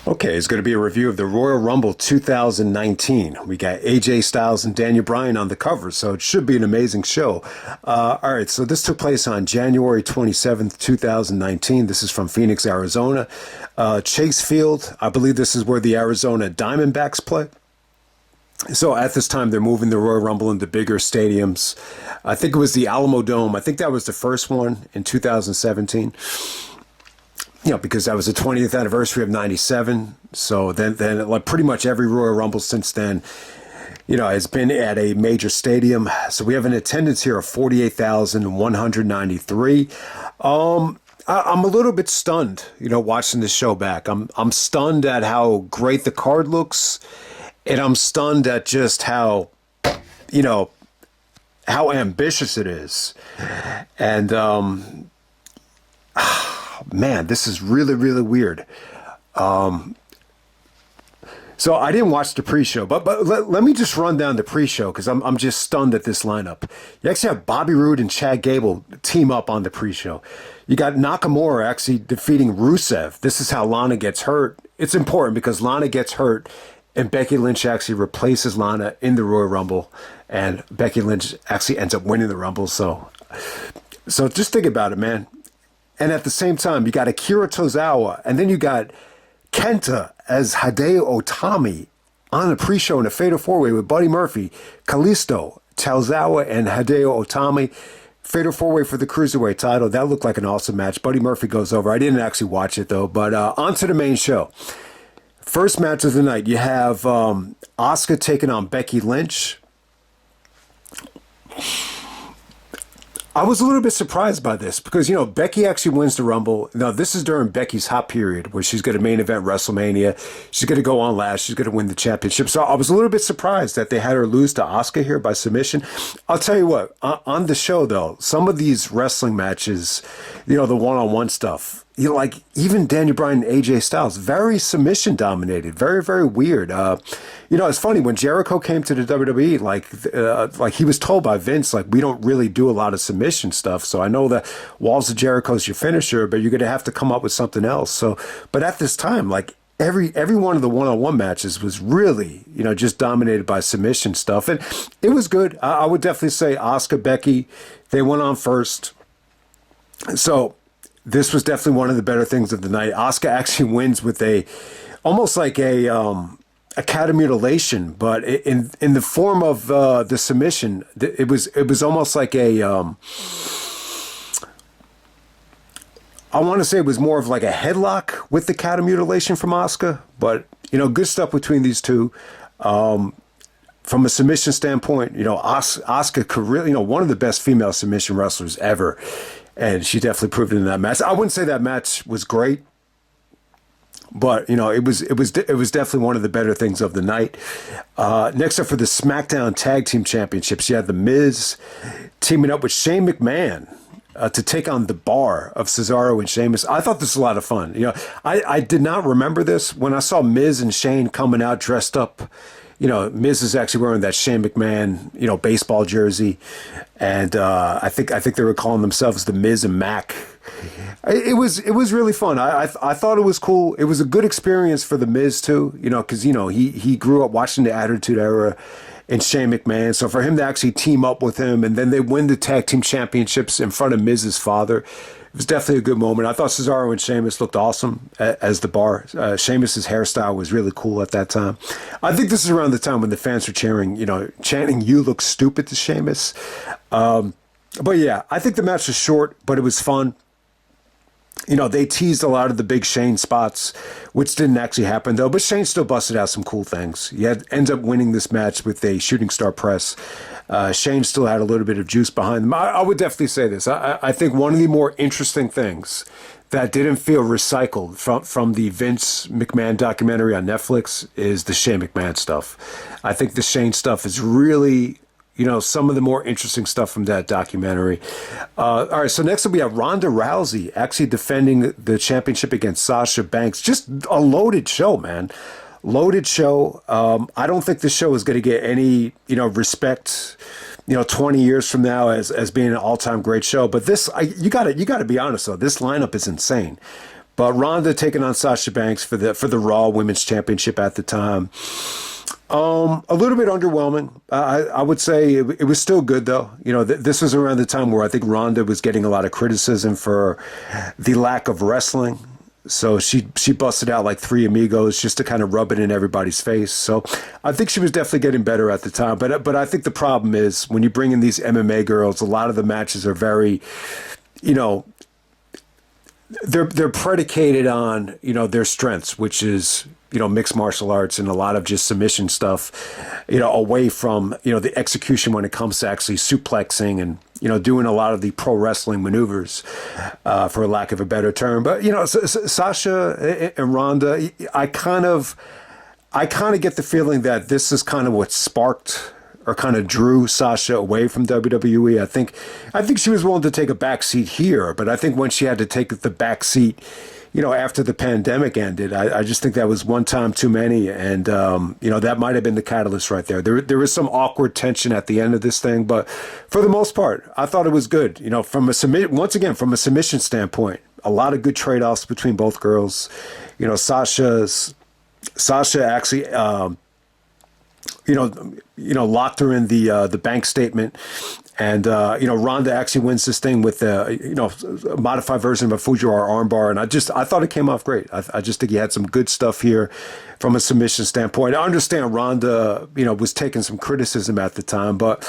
Okay, it's going to be a review of the Royal Rumble 2019. We got AJ Styles and Daniel Bryan on the cover, so it should be an amazing show. All right, so this took place on January 27th, 2019. This is from Phoenix, Arizona. Chase Field, I believe this is where the Arizona Diamondbacks play. So at this time, they're moving the Royal Rumble into bigger stadiums. I think it was the Alamo Dome. I think that was the first one in 2017. Because that was the 20th anniversary of '97. So then like pretty much every Royal Rumble since then, has been at a major stadium. So we have an attendance here of 48,193. I'm a little bit stunned, watching this show back. I'm stunned at how great the card looks, and I'm stunned at just how ambitious it is, and man, this is really, really weird. So I didn't watch the pre-show, but let me just run down the pre-show because I'm just stunned at this lineup. You actually have Bobby Roode and Chad Gable team up on the pre-show. You got Nakamura actually defeating Rusev. This is how Lana gets hurt. It's important because Lana gets hurt and Becky Lynch actually replaces Lana in the Royal Rumble, and Becky Lynch actually ends up winning the Rumble. So just think about it, man. And at the same time, you got Akira Tozawa, and then you got Kenta as Hideo Otami on the pre-show in a Fatal 4-Way with Buddy Murphy, Kalisto, Tozawa, and Hideo Otami. Fatal 4-Way for the Cruiserweight title. That looked like an awesome match. Buddy Murphy goes over. I didn't actually watch it, though. But on to the main show. First match of the night, you have Asuka taking on Becky Lynch. I was a little bit surprised by this because, Becky actually wins the Rumble. Now, this is during Becky's hot period where she's going to main event WrestleMania. She's going to go on last. She's going to win the championship. So I was a little bit surprised that they had her lose to Asuka here by submission. I'll tell you what, on the show, though, some of these wrestling matches, the one-on-one stuff, like even Daniel Bryan and AJ Styles, very submission dominated, very, very weird. It's funny when Jericho came to the WWE, like he was told by Vince, like, we don't really do a lot of submission stuff. So I know that Walls of Jericho is your finisher, but you're going to have to come up with something else. So, but at this time, like every one of the one-on-one matches was really, just dominated by submission stuff. And it was good. I would definitely say Asuka, Becky, they went on first. So this was definitely one of the better things of the night. Asuka actually wins with almost like a cat mutilation, but in the form of the submission. It was almost like I want to say it was more of like a headlock with the cat mutilation from Asuka, but good stuff between these two. From a submission standpoint, Asuka could really, one of the best female submission wrestlers ever. And she definitely proved it in that match. I wouldn't say that match was great, but it was definitely one of the better things of the night. Next up for the Smackdown Tag Team Championships, you had the Miz teaming up with Shane McMahon to take on the Bar of Cesaro and Sheamus. I thought this was a lot of fun. I did not remember this when I saw Miz and Shane coming out dressed up. Miz is actually wearing that Shane McMahon, baseball jersey, and I think they were calling themselves the Miz and Mac. It was really fun. I thought it was cool. It was a good experience for the Miz too, because he grew up watching the Attitude Era and Shane McMahon. So for him to actually team up with him and then they win the tag team championships in front of Miz's father, it was definitely a good moment. I thought Cesaro and Sheamus looked awesome as the Bar. Sheamus's hairstyle was really cool at that time. I think this is around the time when the fans were chanting, "You look stupid" to Sheamus. But yeah, I think the match was short, but it was fun. They teased a lot of the big Shane spots, which didn't actually happen, though. But Shane still busted out some cool things. He ends up winning this match with a shooting star press. Shane still had a little bit of juice behind him. I would definitely say this. I think one of the more interesting things that didn't feel recycled from the Vince McMahon documentary on Netflix is the Shane McMahon stuff. I think the Shane stuff is really some of the more interesting stuff from that documentary. All right, so next up we have Ronda Rousey actually defending the championship against Sasha Banks. Just a loaded show, man. Loaded show. I don't think this show is going to get any, respect, 20 years from now as being an all-time great show. But this, you got to be honest though. This lineup is insane. But Ronda taking on Sasha Banks for the Raw Women's Championship at the time. A little bit underwhelming. I would say it was still good though. This was around the time where I think Ronda was getting a lot of criticism for the lack of wrestling. So she busted out like three amigos just to kind of rub it in everybody's face. So I think she was definitely getting better at the time. But I think the problem is when you bring in these MMA girls, a lot of the matches are very, they're predicated on their strengths, which is mixed martial arts and a lot of just submission stuff, away from the execution when it comes to actually suplexing and doing a lot of the pro wrestling maneuvers, for lack of a better term. But Sasha and Ronda, I kind of get the feeling that this is kind of what sparked or kind of drew Sasha away from WWE. I think she was willing to take a back seat here, but I think when she had to take the back seat, after the pandemic ended, I just think that was one time too many. And, that might have been the catalyst right there. There was some awkward tension at the end of this thing, but for the most part, I thought it was good. From a submission standpoint, a lot of good trade-offs between both girls. Sasha actually, locked her in the bank statement. And, Ronda actually wins this thing with a modified version of a Fujiwara armbar. And I thought it came off great. I just think he had some good stuff here from a submission standpoint. I understand Ronda, was taking some criticism at the time, but,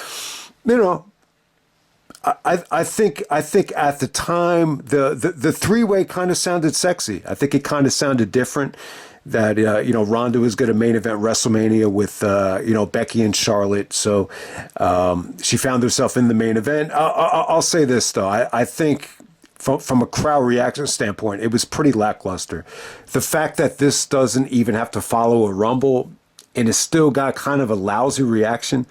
I think at the time, the three-way kind of sounded sexy. I think it kind of sounded different. That Ronda was going to main event WrestleMania with Becky and Charlotte, so she found herself in the main event. I'll say this though, I think from a crowd reaction standpoint, it was pretty lackluster. The fact that this doesn't even have to follow a Rumble and it still got kind of a lousy reaction,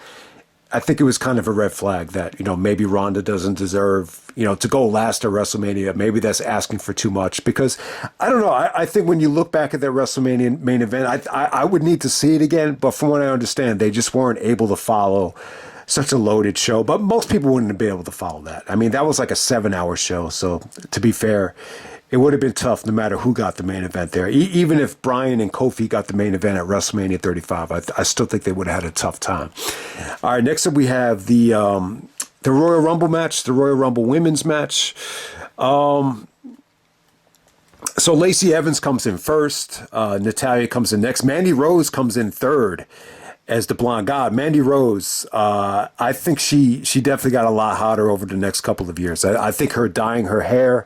I think it was kind of a red flag that, maybe Ronda doesn't deserve, to go last at WrestleMania. Maybe that's asking for too much because I don't know. I think when you look back at that WrestleMania main event, I would need to see it again. But from what I understand, they just weren't able to follow such a loaded show. But most people wouldn't be able to follow that. I mean, that was like a 7-hour show. So to be fair, it would have been tough no matter who got the main event there. Even if Bryan and Kofi got the main event at WrestleMania 35, I still think they would have had a tough time. All right, next up we have the Royal Rumble match, the Royal Rumble women's match. So Lacey Evans comes in first. Natalya comes in next. Mandy Rose comes in third as the Blonde God. Mandy Rose, I think she definitely got a lot hotter over the next couple of years. I think her dyeing her hair,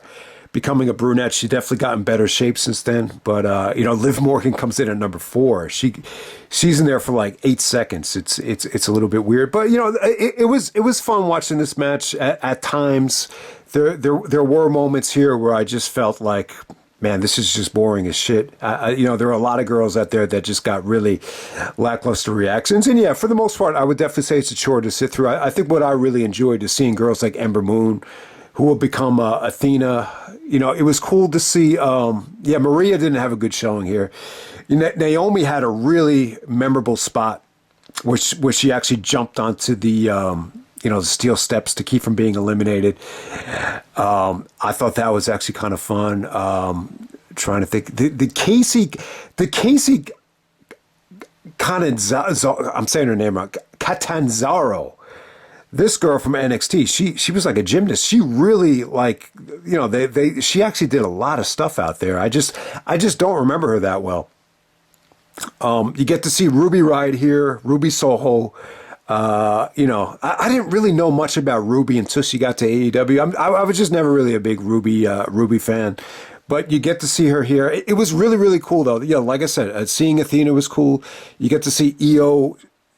becoming a brunette, she definitely got in better shape since then. But Liv Morgan comes in at number 4. She's in there for like 8 seconds. It's a little bit weird, but it was fun watching this match. At times, there were moments here where I just felt like, man, this is just boring as shit. There are a lot of girls out there that just got really lackluster reactions. And yeah, for the most part, I would definitely say it's a chore to sit through. I think what I really enjoyed is seeing girls like Ember Moon, who will become Athena. It was cool to see. Maria didn't have a good showing here. Naomi had a really memorable spot where she actually jumped onto the the steel steps to keep from being eliminated. I thought that was actually kind of fun. Trying to think, the Casey I'm saying her name wrong. Catanzaro. This girl from NXT, she was like a gymnast. She really she actually did a lot of stuff out there. I just don't remember her that well. You get to see Ruby Riott here, Ruby Soho. I didn't really know much about Ruby until she got to AEW. I was just never really a big Ruby fan. But you get to see her here. It was really, really cool, though. Like I said, seeing Athena was cool. You get to see Io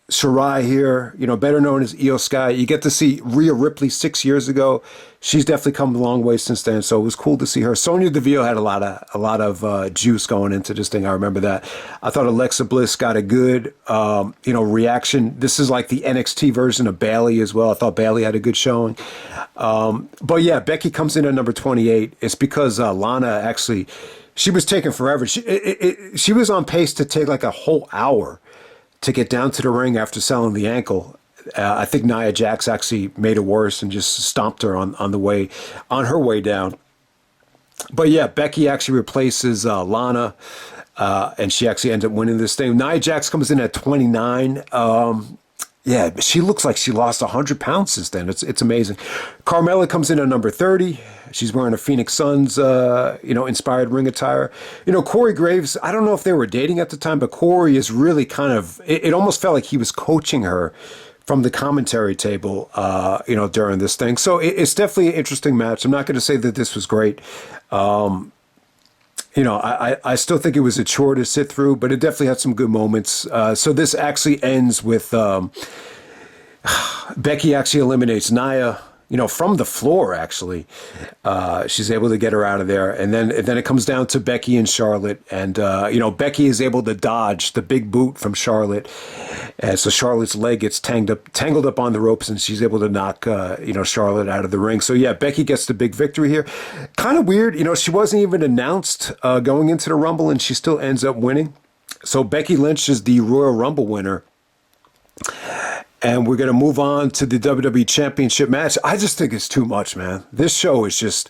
Shirai here, better known as Io Sky. You get to see Rhea Ripley 6 years ago. She's definitely come a long way since then, so it was cool to see her. Sonya Deville had a lot of juice going into this thing. I remember that. I thought Alexa Bliss got a good, reaction. This is like the NXT version of Bayley as well. I thought Bayley had a good showing. But yeah, Becky comes in at number 28. It's because Lana actually, she was taking forever. She was on pace to take like a whole hour to get down to the ring after selling the ankle. I think Nia Jax actually made it worse and just stomped her on her way down. But yeah, Becky actually replaces Lana, and she actually ends up winning this thing. Nia Jax comes in at 29. Yeah, she looks like she lost 100 pounds since then. It's amazing. Carmella comes in at number 30. She's wearing a Phoenix Suns, inspired ring attire. Corey Graves, I don't know if they were dating at the time, but Corey is really kind of, it almost felt like he was coaching her from the commentary table, during this thing. So it's definitely an interesting match. I'm not going to say that this was great. I still think it was a chore to sit through, but it definitely had some good moments. So this actually ends with Becky actually eliminates Nia, from the floor, actually. She's able to get her out of there. And then it comes down to Becky and Charlotte. And, Becky is able to dodge the big boot from Charlotte. And so Charlotte's leg gets tangled up on the ropes, and she's able to knock, Charlotte out of the ring. So, yeah, Becky gets the big victory here. Kind of weird. She wasn't even announced going into the Rumble, and she still ends up winning. So Becky Lynch is the Royal Rumble winner. And we're going to move on to the WWE Championship match. I just think it's too much, man. This show is just,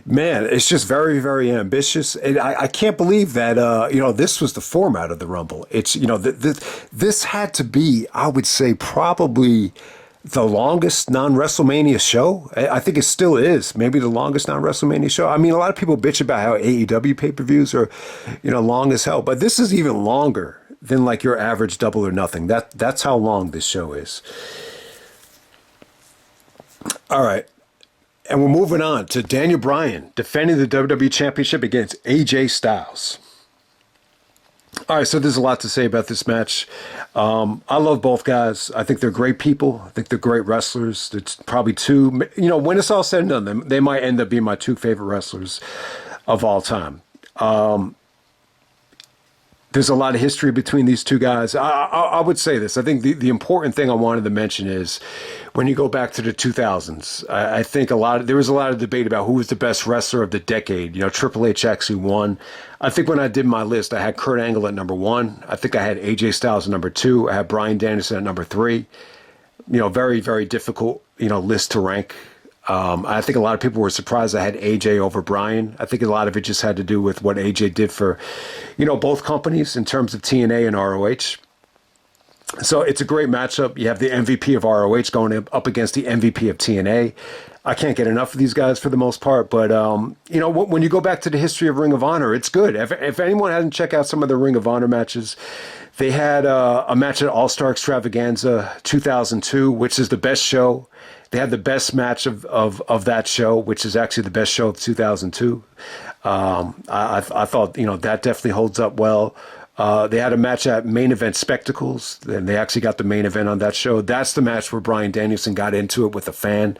it's just very, very ambitious. And I can't believe that, this was the format of the Rumble. It's, this had to be, I would say, probably the longest non-WrestleMania show. I think it still is maybe the longest non-WrestleMania show. I mean, a lot of people bitch about how AEW pay-per-views are, long as hell. But this is even longer than like your average Double or Nothing. That's how long this show is. All right. And we're moving on to Daniel Bryan defending the WWE Championship against AJ Styles. All right, so there's a lot to say about this match. I love both guys. I think they're great people. I think they're great wrestlers. It's probably two, when it's all said and done, they might end up being my two favorite wrestlers of all time. There's a lot of history between these two guys. I would say this. I think the important thing I wanted to mention is when you go back to the 2000s, I think there was a lot of debate about who was the best wrestler of the decade. Triple H actually won. I think when I did my list, I had Kurt Angle at number 1. I think I had AJ Styles at number 2. I had Bryan Danielson at number 3. Very, very difficult, list to rank. I think a lot of people were surprised I had AJ over Bryan. I think a lot of it just had to do with what AJ did for, both companies in terms of TNA and ROH. So it's a great matchup. You have the MVP of ROH going up against the MVP of TNA. I can't get enough of these guys for the most part, but when you go back to the history of Ring of Honor, it's good. If anyone hasn't checked out some of the Ring of Honor matches, they had a match at All-Star Extravaganza 2002, which is the best show. They had the best match of that show, which is actually the best show of 2002. I thought, that definitely holds up well. They had a match at Main Event Spectacles, and they actually got the main event on that show. That's the match where Bryan Danielson got into it with a fan,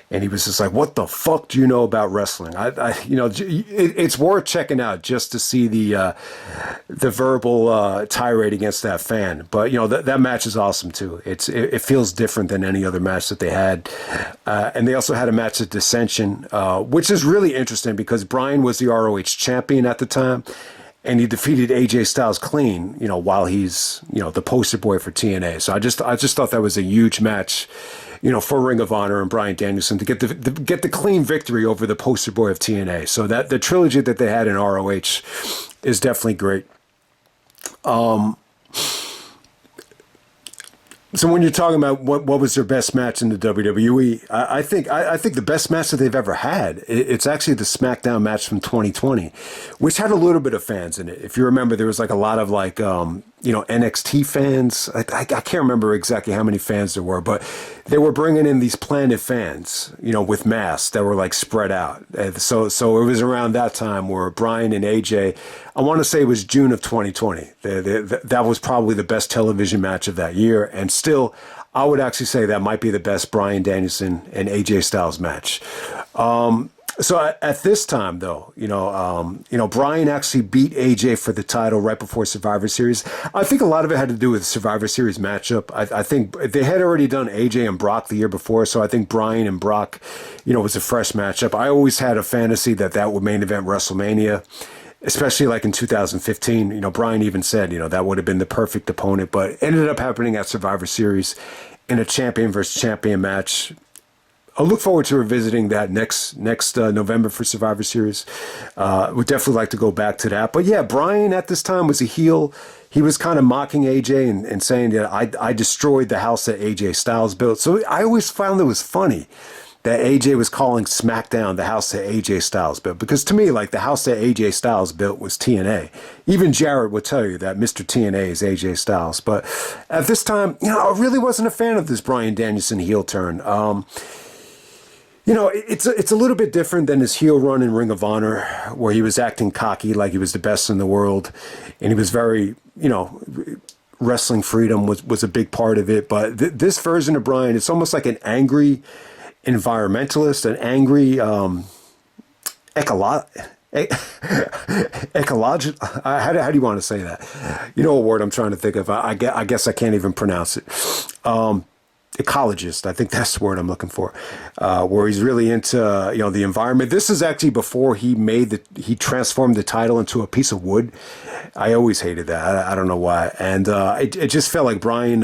and he was just like, "What the fuck do you know about wrestling?" It's worth checking out just to see the verbal tirade against that fan. But that match is awesome too. It feels different than any other match that they had, and they also had a match at Dissension, which is really interesting because Bryan was the ROH champion at the time. And he defeated AJ Styles clean, while he's, the poster boy for TNA. So I just thought that was a huge match, for Ring of Honor and Bryan Danielson to get the clean victory over the poster boy of TNA. So that the trilogy that they had in ROH is definitely great. So when you're talking about what was their best match in the WWE, I think the best match that they've ever had, it's actually the Smackdown match from 2020, which had a little bit of fans in it. If you remember, there was like a lot of NXT fans. I can't remember exactly how many fans there were, but they were bringing in these Planet fans, with masks that were like spread out. And so it was around that time where Bryan and AJ, I want to say it was June of 2020. That was probably the best television match of that year. And still, I would actually say that might be the best Bryan Danielson and AJ Styles match. So at this time, though, Bryan actually beat AJ for the title right before Survivor Series. I think a lot of it had to do with the Survivor Series matchup. I think they had already done AJ and Brock the year before, so I think Bryan and Brock, was a fresh matchup. I always had a fantasy that would main event WrestleMania, especially like in 2015. Bryan even said, that would have been the perfect opponent, but it ended up happening at Survivor Series in a champion versus champion match. I'll look forward to revisiting that next November for Survivor Series. Would definitely like to go back to that. But yeah, Bryan at this time was a heel. He was kind of mocking AJ and saying that I destroyed the house that AJ Styles built. So I always found it was funny that AJ was calling SmackDown the house that AJ Styles built. Because to me, like, the house that AJ Styles built was TNA. Even Jarrett would tell you that Mr. TNA is AJ Styles. But at this time, I really wasn't a fan of this Bryan Danielson heel turn. It's a little bit different than his heel run in Ring of Honor, where he was acting cocky like he was the best in the world. And he was very, wrestling freedom was a big part of it. But this version of Bryan, it's almost like an angry environmentalist, an angry ecological. How do you want to say that? You know what word I'm trying to think of? I guess I can't even pronounce it. Ecologist, I think that's the word I'm looking for. Where he's really into the environment. This is actually before he transformed the title into a piece of wood. I always hated that. I don't know why, and it just felt like Bryan.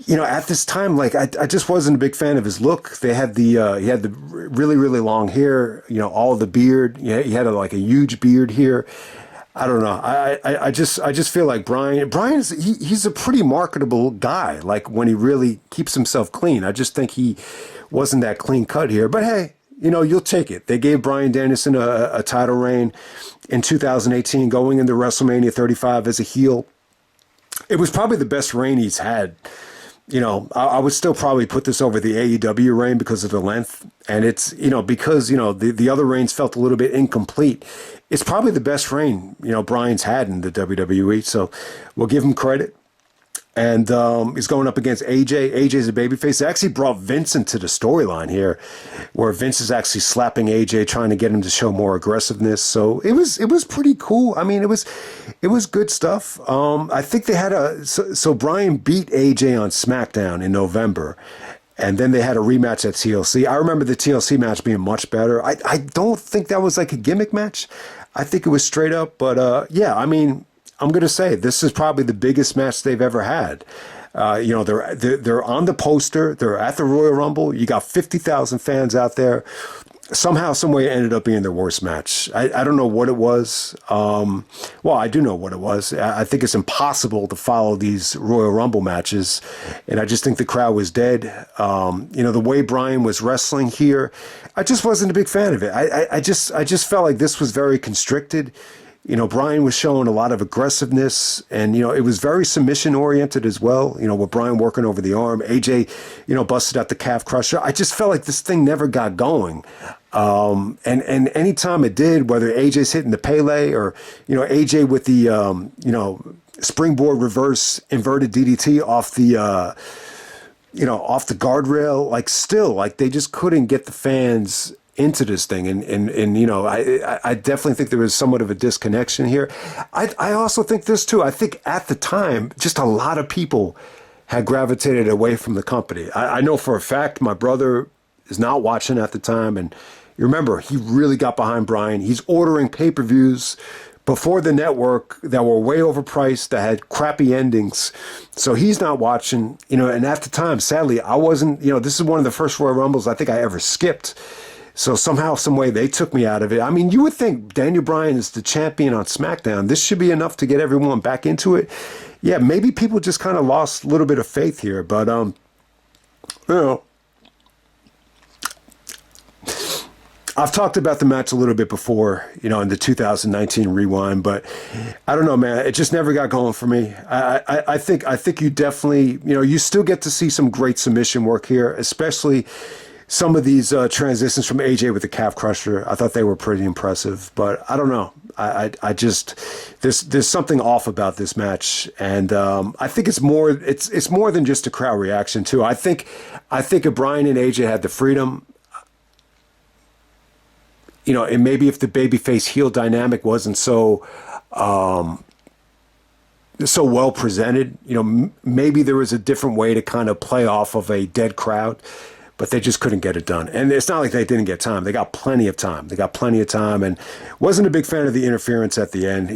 At this time, like I just wasn't a big fan of his look. He had the really, really long hair, all the beard. Yeah, he had a huge beard here. I don't know. I just feel like Bryan's he's a pretty marketable guy. Like when he really keeps himself clean. I just think he wasn't that clean cut here. But hey, you'll take it. They gave Bryan Danielson a title reign in 2018, going into WrestleMania 35 as a heel. It was probably the best reign he's had. I would still probably put this over the AEW reign because of the length. And it's, because, the other reigns felt a little bit incomplete. It's probably the best reign, Bryan's had in the WWE. So we'll give him credit. And he's going up against AJ. AJ's a babyface. They actually brought Vince into the storyline here, where Vince is actually slapping AJ, trying to get him to show more aggressiveness. So it was pretty cool. I mean, it was good stuff. I think they had so Bryan beat AJ on SmackDown in November, and then they had a rematch at TLC. I remember the TLC match being much better. I don't think that was like a gimmick match. I think it was straight up. But yeah, I mean, I'm going to say this is probably the biggest match they've ever had. They're on the poster. They're at the Royal Rumble. You got 50,000 fans out there. Somehow, some way, it ended up being their worst match. I don't know what it was. Well, I do know what it was. I think it's impossible to follow these Royal Rumble matches, and I just think the crowd was dead. The way Bryan was wrestling here, I just wasn't a big fan of it. I just felt like this was very constricted. Bryan was showing a lot of aggressiveness, and, it was very submission oriented as well. With Bryan working over the arm, AJ, busted out the calf crusher. I just felt like this thing never got going. And anytime it did, whether AJ's hitting the Pele or, AJ with the, springboard reverse inverted DDT off the, off the guardrail, they just couldn't get the fans into this thing. And I definitely think there was somewhat of a disconnection here. I also think this too. I think at the time, just a lot of people had gravitated away from the company. I know for a fact my brother is not watching at the time. And you remember, he really got behind Bryan. He's ordering pay-per-views before the network that were way overpriced, that had crappy endings. So he's not watching, and at the time, sadly, I wasn't, this is one of the first Royal Rumbles I think I ever skipped. So somehow, some way, they took me out of it. I mean, you would think Daniel Bryan is the champion on SmackDown. This should be enough to get everyone back into it. Yeah, maybe people just kind of lost a little bit of faith here. But, I've talked about the match a little bit before, in the 2019 Rewind. But I don't know, man. It just never got going for me. I think you definitely, you still get to see some great submission work here, especially some of these transitions from AJ with the calf crusher. I thought they were pretty impressive, but I don't know. I just there's something off about this match, and I think it's more than just a crowd reaction too. I think if Bryan and AJ had the freedom, and maybe if the babyface heel dynamic wasn't so well presented, maybe there was a different way to kind of play off of a dead crowd. But they just couldn't get it done. And it's not like they didn't get time. They got plenty of time. And wasn't a big fan of the interference at the end.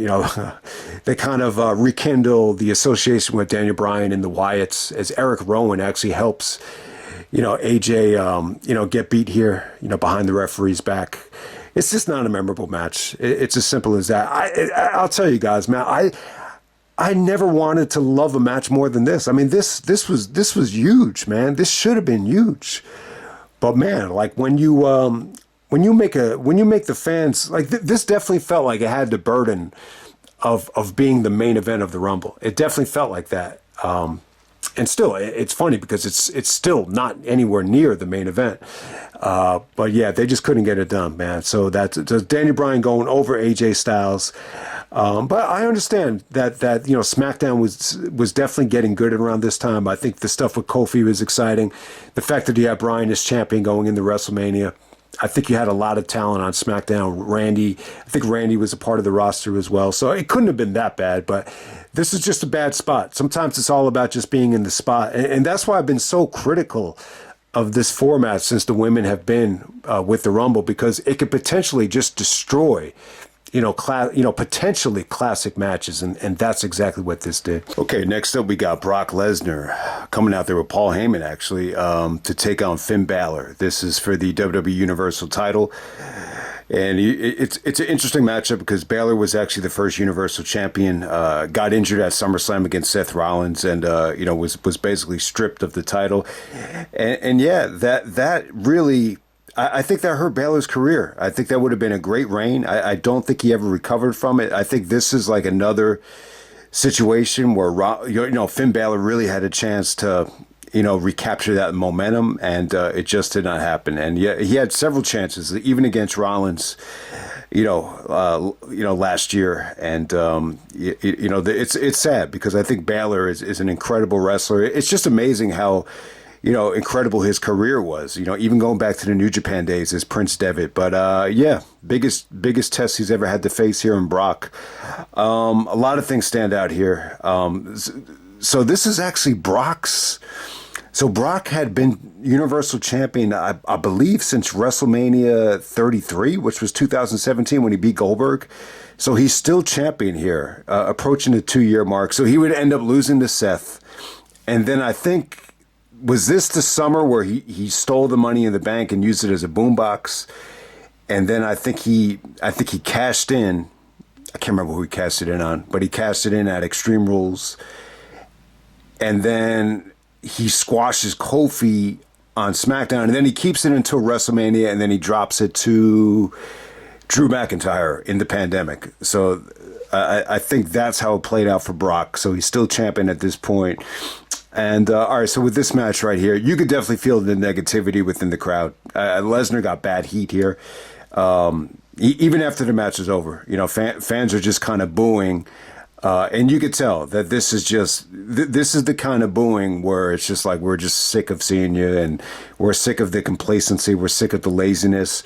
They kind of rekindle the association with Daniel Bryan and the Wyatts, as Eric Rowan actually helps, AJ, get beat here, behind the referee's back. It's just not a memorable match. It's as simple as that. I'll tell you guys, man, I never wanted to love a match more than this. I mean, this was huge, man. This should have been huge. But man, like when you make the fans like this definitely felt like it had the burden of being the main event of the Rumble. It definitely felt like that. And still, it's funny because it's still not anywhere near the main event. But yeah, they just couldn't get it done, man. So that's Daniel Bryan going over AJ Styles. But I understand that SmackDown was definitely getting good around this time. I think the stuff with Kofi was exciting. The fact that you had Bryan as champion going into WrestleMania. I think you had a lot of talent on SmackDown. I think Randy was a part of the roster as well. So it couldn't have been that bad, but this is just a bad spot. Sometimes it's all about just being in the spot. And that's why I've been so critical of this format since the women have been with the Rumble, because it could potentially just destroy potentially classic matches, and that's exactly what this did. Okay, next up we got Brock Lesnar coming out there with Paul Heyman, actually, to take on Finn Balor. This is for the WWE Universal title, and it's an interesting matchup because Balor was actually the first Universal Champion, got injured at SummerSlam against Seth Rollins, and was basically stripped of the title, and yeah, that really. I think that hurt Balor's career. I think that would have been a great reign. I don't think he ever recovered from it. I think this is like another situation where Finn Balor really had a chance to recapture that momentum, and it just did not happen. And yeah, he had several chances, even against Rollins, last year. And it's sad because I think Balor is an incredible wrestler. It's just amazing how incredible his career was, even going back to the New Japan days as Prince Devitt. But biggest test he's ever had to face here in Brock. A lot of things stand out here. So this is actually Brock's. So Brock had been Universal Champion, I believe, since WrestleMania 33, which was 2017 when he beat Goldberg. So he's still champion here, approaching the 2-year mark. So he would end up losing to Seth. And then I think, was this the summer where he stole the Money in the Bank and used it as a boombox? And then I think he cashed in. I can't remember who he cashed it in on, but he cashed it in at Extreme Rules. And then he squashes Kofi on SmackDown, and then he keeps it until WrestleMania, and then he drops it to Drew McIntyre in the pandemic. So I think that's how it played out for Brock. So he's still champion at this point. And all right, so with this match right here, you could definitely feel the negativity within the crowd. Lesnar got bad heat here. Even after the match is over, fans are just kind of booing. And you could tell that this is the kind of booing where it's just like, we're just sick of seeing you, and we're sick of the complacency. We're sick of the laziness.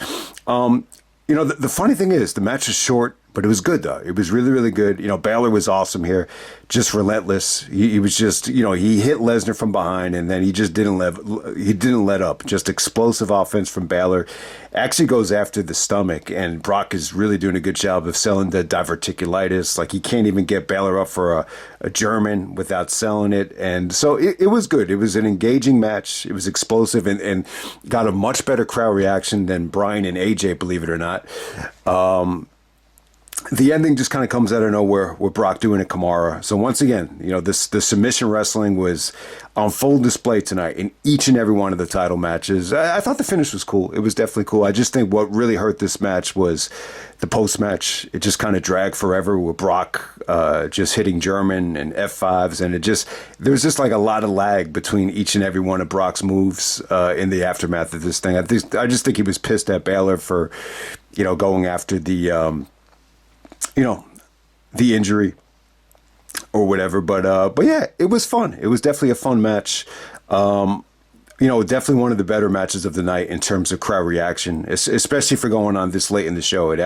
The funny thing is, the match is short, but it was good, though. It was really, really good. Balor was awesome here, just relentless. He was just, he hit Lesnar from behind, and then he just didn't let up. Just explosive offense from Balor. Actually goes after the stomach, and Brock is really doing a good job of selling the diverticulitis. Like, he can't even get Balor up for a German without selling it. And so it was good. It was an engaging match. It was explosive and got a much better crowd reaction than Bryan and AJ, believe it or not. The ending just kind of comes out of nowhere with Brock doing a Kimura. So once again, the submission wrestling was on full display tonight in each and every one of the title matches. I thought the finish was cool. It was definitely cool. I just think what really hurt this match was the post-match. It just kind of dragged forever with Brock just hitting German and F5s. And there was just like a lot of lag between each and every one of Brock's moves in the aftermath of this thing. I just think he was pissed at Balor for, going after the injury or whatever. But yeah, it was fun. It was definitely a fun match. Definitely one of the better matches of the night in terms of crowd reaction, especially for going on this late in the show. It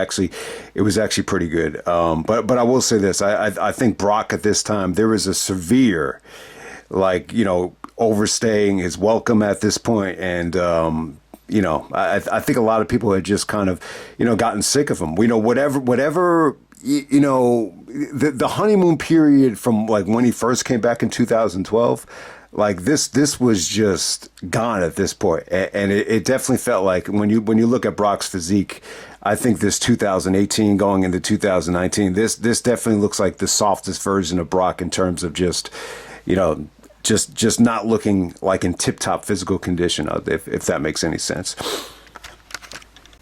was actually pretty good. But I will say this, I think Brock at this time, there was a severe, overstaying his welcome at this point. And, I think a lot of people had just kind of, gotten sick of him. Whatever, the honeymoon period from like when he first came back in 2012 Like this was just gone at this point, and it definitely felt like when you look at Brock's physique, I think this 2018 going into 2019, this definitely looks like the softest version of Brock in terms of just, just not looking like in tip-top physical condition, if that makes any sense.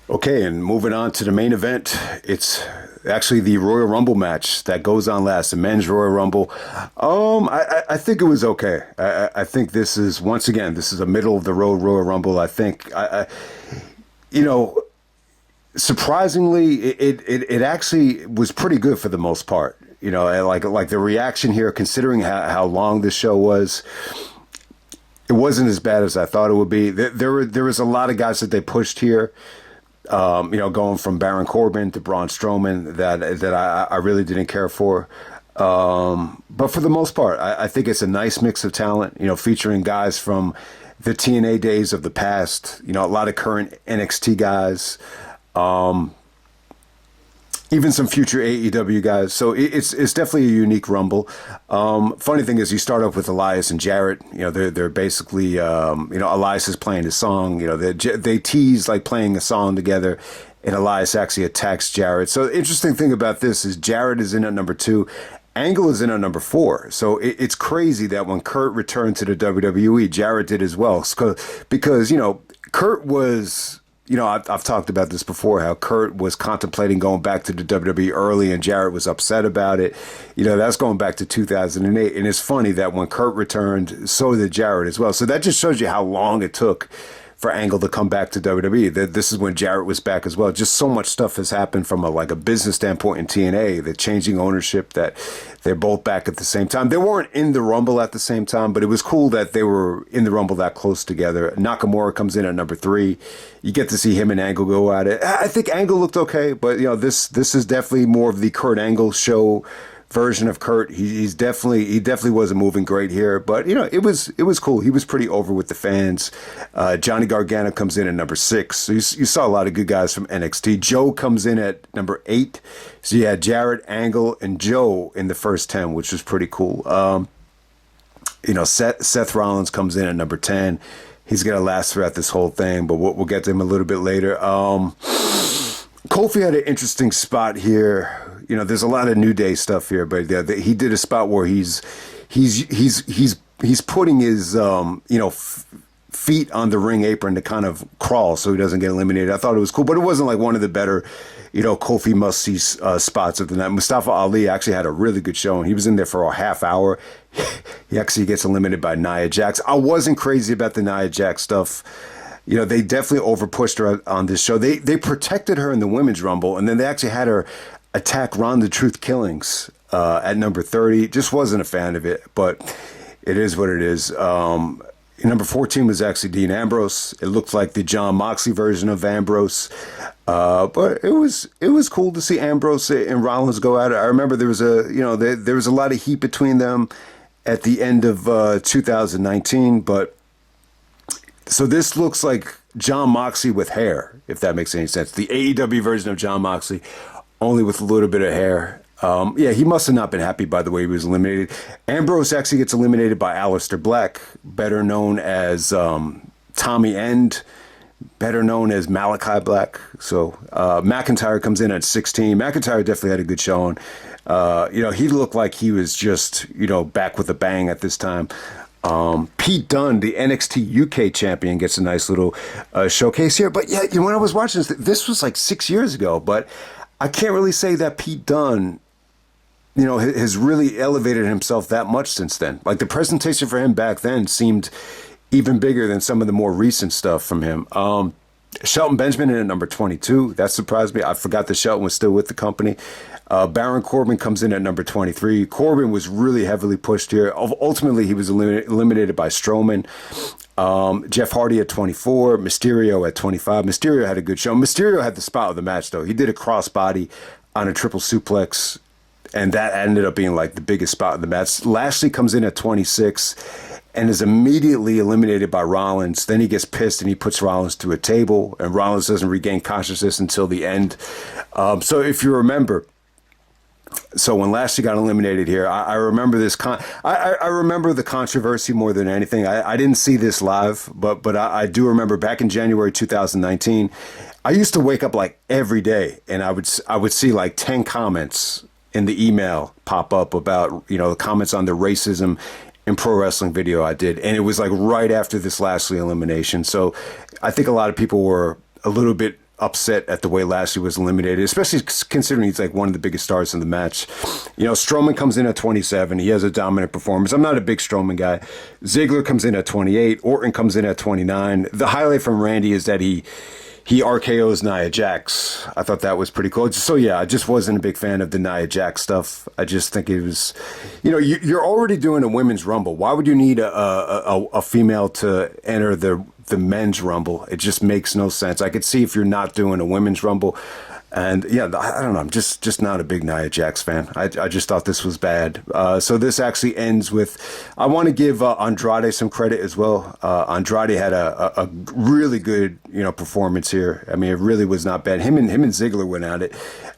Okay, and moving on to the main event, it's actually the Royal Rumble match that goes on last, the men's Royal Rumble. I think it was okay. I think this is, once again, this is a middle of the road Royal Rumble. I think, surprisingly, it actually was pretty good for the most part. Like the reaction here, considering how long this show was, it wasn't as bad as I thought it would be. There was a lot of guys that they pushed here. Going from Baron Corbin to Braun Strowman that I really didn't care for. But for the most part, I think it's a nice mix of talent, featuring guys from the TNA days of the past, a lot of current NXT guys, even some future AEW guys. So it's definitely a unique Rumble. Funny thing is, you start off with Elias and Jarrett. They're basically, Elias is playing his song. They tease like playing a song together, and Elias actually attacks Jarrett. So the interesting thing about this is Jarrett is in at number 2. Angle is in at number 4. So it's crazy that when Kurt returned to the WWE, Jarrett did as well. Because, Kurt was... I've talked about this before, how Kurt was contemplating going back to the WWE early and Jarrett was upset about it. That's going back to 2008. And it's funny that when Kurt returned, so did Jarrett as well. So that just shows you how long it took for Angle to come back to WWE. This is when Jarrett was back as well. Just so much stuff has happened from a business standpoint in TNA, the changing ownership, that they're both back at the same time. They weren't in the Rumble at the same time, but it was cool that they were in the Rumble that close together. Nakamura comes in at number 3. You get to see him and Angle go at it. I think Angle looked okay, but this is definitely more of the Kurt Angle show version of Kurt. He definitely wasn't moving great here, but it was cool. He was pretty over with the fans. Johnny Gargano comes in at number 6. So you saw a lot of good guys from NXT. Joe comes in at number 8. So you had Jarrett, Angle, and Joe in the first 10, which was pretty cool. Seth Rollins comes in at number 10. He's gonna last throughout this whole thing, but we'll get to him a little bit later. Kofi had an interesting spot here. There's a lot of New Day stuff here, but he did a spot where he's putting his feet on the ring apron to kind of crawl so he doesn't get eliminated. I thought it was cool, but it wasn't like one of the better Kofi must-see spots of the night. Mustafa Ali actually had a really good showing. He was in there for a half hour. He actually gets eliminated by Nia Jax. I wasn't crazy about the Nia Jax stuff. They definitely overpushed her on this show. They protected her in the Women's Rumble, and then they actually had her attack Ronda Truth Killings at number 30. Just wasn't a fan of it, but it is what it is. Number 14 was actually Dean Ambrose. It looked like the Jon Moxley version of Ambrose. But it was cool to see Ambrose and Rollins go at it. I remember there was a lot of heat between them at the end of 2019, but so this looks like Jon Moxley with hair, if that makes any sense. The AEW version of Jon Moxley, only with a little bit of hair. He must have not been happy by the way he was eliminated. Ambrose actually gets eliminated by Aleister Black, better known as Tommy End, better known as Malachi Black. So McIntyre comes in at 16. McIntyre definitely had a good showing. He looked like he was just, back with a bang at this time. Pete Dunne, the NXT UK champion, gets a nice little showcase here. But yeah, when I was watching this was like 6 years ago, but I can't really say that Pete Dunne, has really elevated himself that much since then. Like the presentation for him back then seemed even bigger than some of the more recent stuff from him. Shelton Benjamin in at number 22. That surprised me. I forgot that Shelton was still with the company. Baron Corbin comes in at number 23. Corbin was really heavily pushed here. Ultimately, he was eliminated by Strowman. Jeff Hardy at 24. Mysterio at 25. Mysterio had a good show. Mysterio had the spot of the match, though. He did a crossbody on a triple suplex, and that ended up being like the biggest spot of the match. Lashley comes in at 26 and is immediately eliminated by Rollins. Then he gets pissed and he puts Rollins through a table, and Rollins doesn't regain consciousness until the end. So if you remember, So when Lashley got eliminated here, I remember this. I remember the controversy more than anything. I didn't see this live, but I do remember back in January 2019. I used to wake up like every day, and I would see like 10 comments in the email pop up about the comments on the racism in pro wrestling video I did, and it was like right after this Lashley elimination. So I think a lot of people were a little bit upset at the way Lashley was eliminated, especially considering he's like one of the biggest stars in the match. Strowman comes in at 27. He has a dominant performance. I'm not a big Strowman guy. Ziggler comes in at 28. Orton comes in at 29. The highlight from Randy is that he RKO's Nia Jax. I thought that was pretty cool. So yeah, I just wasn't a big fan of the Nia Jax stuff. I just think it was, you're already doing a women's rumble. Why would you need a female to enter the men's rumble? It just makes no sense. I could see if you're not doing a women's rumble. And yeah, I don't know. I'm just not a big Nia Jax fan. I just thought this was bad. So this actually ends with, I want to give Andrade some credit as well. Andrade had a really good performance here. I mean, it really was not bad. Him and Ziggler went at it.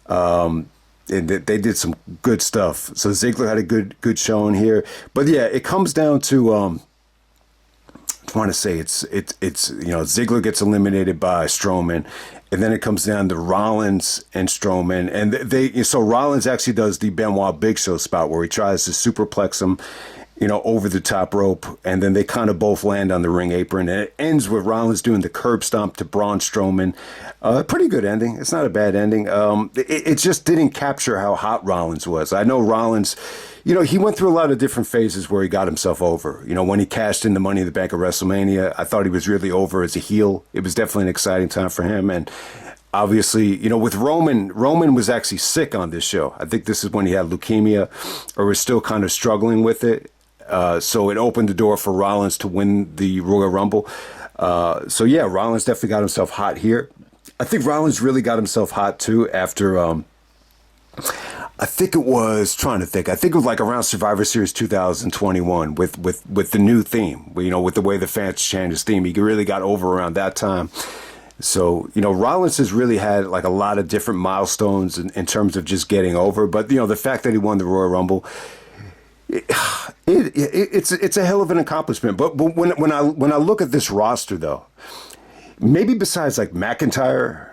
And they did some good stuff. So Ziggler had a good showing here. But yeah, it comes down to I want to say it's Ziggler gets eliminated by Strowman, and then it comes down to Rollins and Strowman, and so Rollins actually does the Benoit Big Show spot where he tries to superplex him, over the top rope, and then they kind of both land on the ring apron, and it ends with Rollins doing the curb stomp to Braun Strowman. Pretty good ending. It's not a bad ending. It just didn't capture how hot Rollins was. I know Rollins, he went through a lot of different phases where he got himself over. When he cashed in the Money in the Bank of WrestleMania, I thought he was really over as a heel. It was definitely an exciting time for him. And obviously, with Roman was actually sick on this show. I think this is when he had leukemia or was still kind of struggling with it. So it opened the door for Rollins to win the Royal Rumble. So yeah, Rollins definitely got himself hot here. I think Rollins really got himself hot too after, I think it was like around Survivor Series 2021 with the new theme, with the way the fans changed his theme. He really got over around that time. So, Rollins has really had like a lot of different milestones in terms of just getting over. But, the fact that he won the Royal Rumble, it's a hell of an accomplishment. But when I look at this roster, though, maybe besides like McIntyre,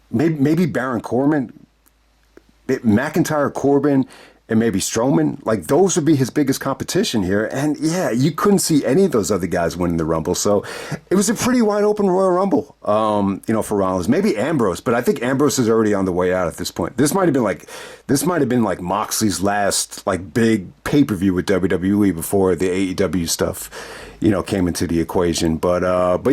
maybe Baron Corbin, McIntyre, Corbin, and maybe Strowman, like those would be his biggest competition here. And yeah, you couldn't see any of those other guys winning the Rumble. So it was a pretty wide open Royal Rumble, for Rollins. Maybe Ambrose, but I think Ambrose is already on the way out at this point. This might have been like Moxley's last like big pay-per-view with WWE before the AEW stuff, came into the equation. But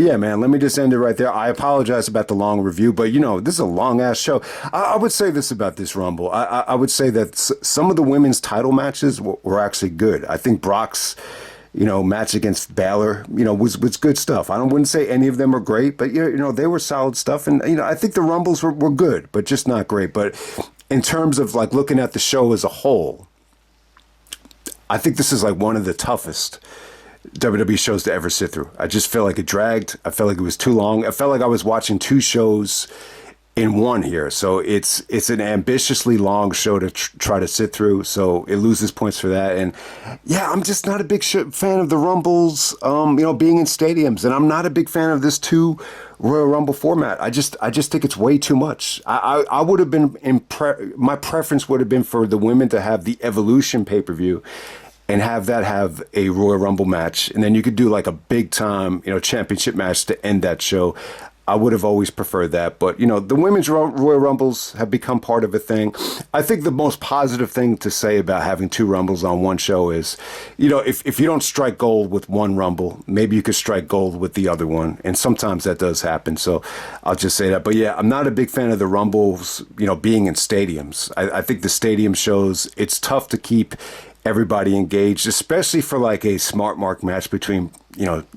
yeah, man, let me just end it right there. I apologize about the long review, but this is a long ass show. I would say this about this Rumble. I would say that some of the women's title matches were actually good. I think Brock's, match against Balor, was good stuff. I wouldn't say any of them are great, but they were solid stuff. And, I think the Rumbles were good, but just not great. But in terms of like looking at the show as a whole, I think this is like one of the toughest WWE shows to ever sit through. I just feel like it dragged. I felt like it was too long. I felt like I was watching two shows in one here. So it's an ambitiously long show to try to sit through. So it loses points for that. And yeah, I'm just not a big fan of the Rumbles, being in stadiums. And I'm not a big fan of this two Royal Rumble format. I just think it's way too much. I would have been, my preference would have been for the women to have the Evolution pay-per-view and have a Royal Rumble match. And then you could do like a big time, championship match to end that show. I would have always preferred that. But, the women's Royal Rumbles have become part of a thing. I think the most positive thing to say about having two Rumbles on one show is, if you don't strike gold with one Rumble, maybe you could strike gold with the other one. And sometimes that does happen. So I'll just say that. But yeah, I'm not a big fan of the Rumbles, being in stadiums. I think the stadium shows, it's tough to keep everybody engaged, especially for like a smart mark match between,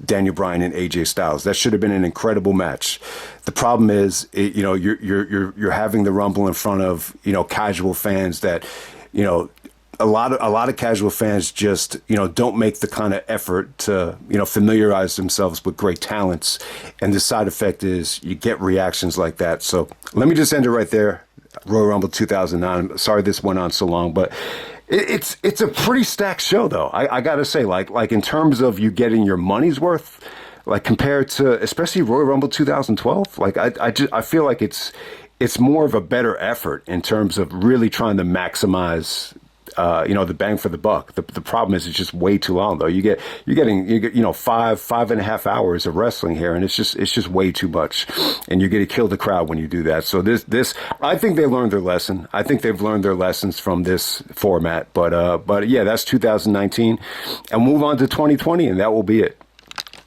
Daniel Bryan and AJ Styles. That should have been an incredible match. The problem is, you're having the Rumble in front of, casual fans that, a lot of casual fans just, don't make the kind of effort to, familiarize themselves with great talents. And the side effect is you get reactions like that. So let me just end it right there. Royal Rumble 2009. Sorry this went on so long, but it's a pretty stacked show, though. I got to say, like in terms of you getting your money's worth, like compared to especially Royal Rumble 2012. Like I feel like it's more of a better effort in terms of really trying to maximize the bang for the buck. The problem is it's just way too long, though. You're getting 5.5 hours of wrestling here, and it's just way too much, and you're going to kill the crowd when you do that. So this I think they learned their lesson. I think they've learned their lessons from this format. But yeah, that's 2019, and move on to 2020, and that will be it.